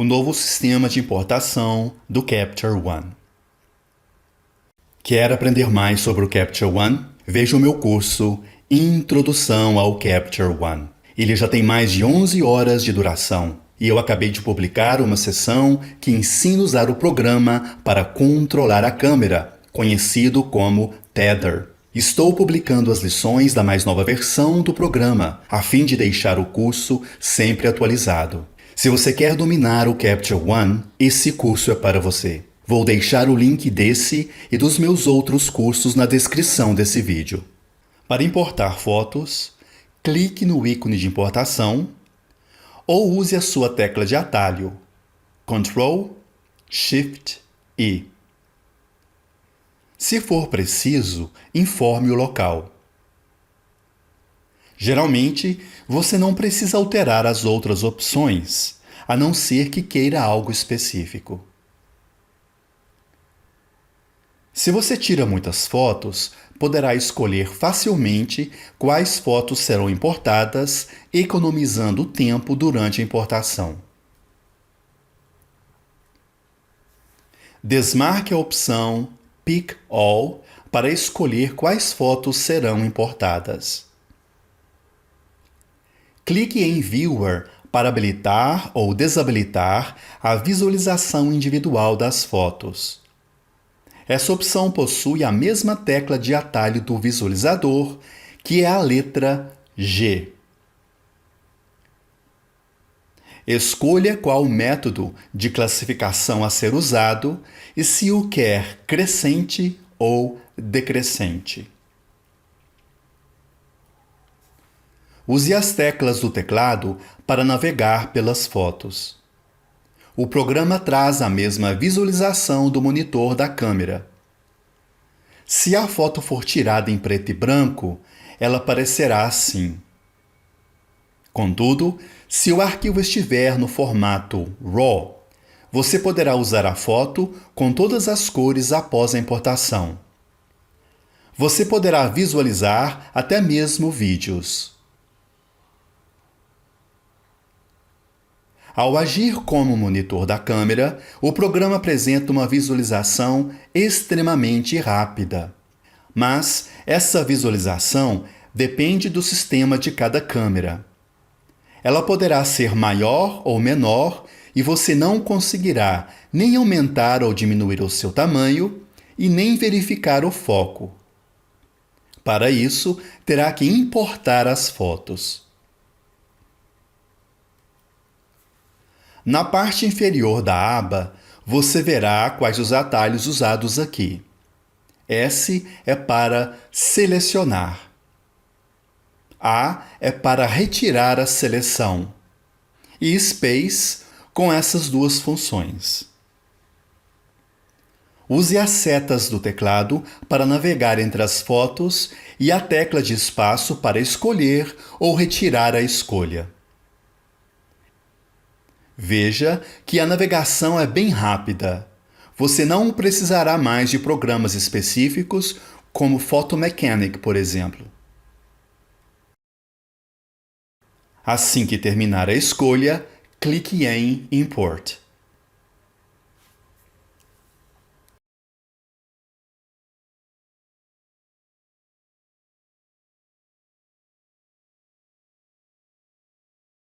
o novo sistema de importação do Capture One. Quer aprender mais sobre o Capture One? Veja o meu curso Introdução ao Capture One. Ele já tem mais de 11 horas de duração e eu acabei de publicar uma sessão que ensina a usar o programa para controlar a câmera, conhecido como Tether. Estou publicando as lições da mais nova versão do programa, a fim de deixar o curso sempre atualizado. Se você quer dominar o Capture One, esse curso é para você. Vou deixar o link desse e dos meus outros cursos na descrição desse vídeo. Para importar fotos, clique no ícone de importação ou use a sua tecla de atalho Ctrl+Shift+I. Se for preciso, informe o local. Geralmente, você não precisa alterar as outras opções, a não ser que queira algo específico. Se você tira muitas fotos, poderá escolher facilmente quais fotos serão importadas, economizando tempo durante a importação. Desmarque a opção Pick All para escolher quais fotos serão importadas. Clique em Viewer para habilitar ou desabilitar a visualização individual das fotos. Essa opção possui a mesma tecla de atalho do visualizador, que é a letra G. Escolha qual método de classificação a ser usado e se o quer crescente ou decrescente. Use as teclas do teclado para navegar pelas fotos. O programa traz a mesma visualização do monitor da câmera. Se a foto for tirada em preto e branco, ela aparecerá assim. Contudo, se o arquivo estiver no formato RAW, você poderá usar a foto com todas as cores após a importação. Você poderá visualizar até mesmo vídeos. Ao agir como monitor da câmera, o programa apresenta uma visualização extremamente rápida. Mas essa visualização depende do sistema de cada câmera. Ela poderá ser maior ou menor e você não conseguirá nem aumentar ou diminuir o seu tamanho e nem verificar o foco. Para isso, terá que importar as fotos. Na parte inferior da aba, você verá quais os atalhos usados aqui. S é para selecionar. A é para retirar a seleção. E Space com essas duas funções. Use as setas do teclado para navegar entre as fotos e a tecla de espaço para escolher ou retirar a escolha. Veja que a navegação é bem rápida. Você não precisará mais de programas específicos, como Photomechanic, por exemplo. Assim que terminar a escolha, clique em Import.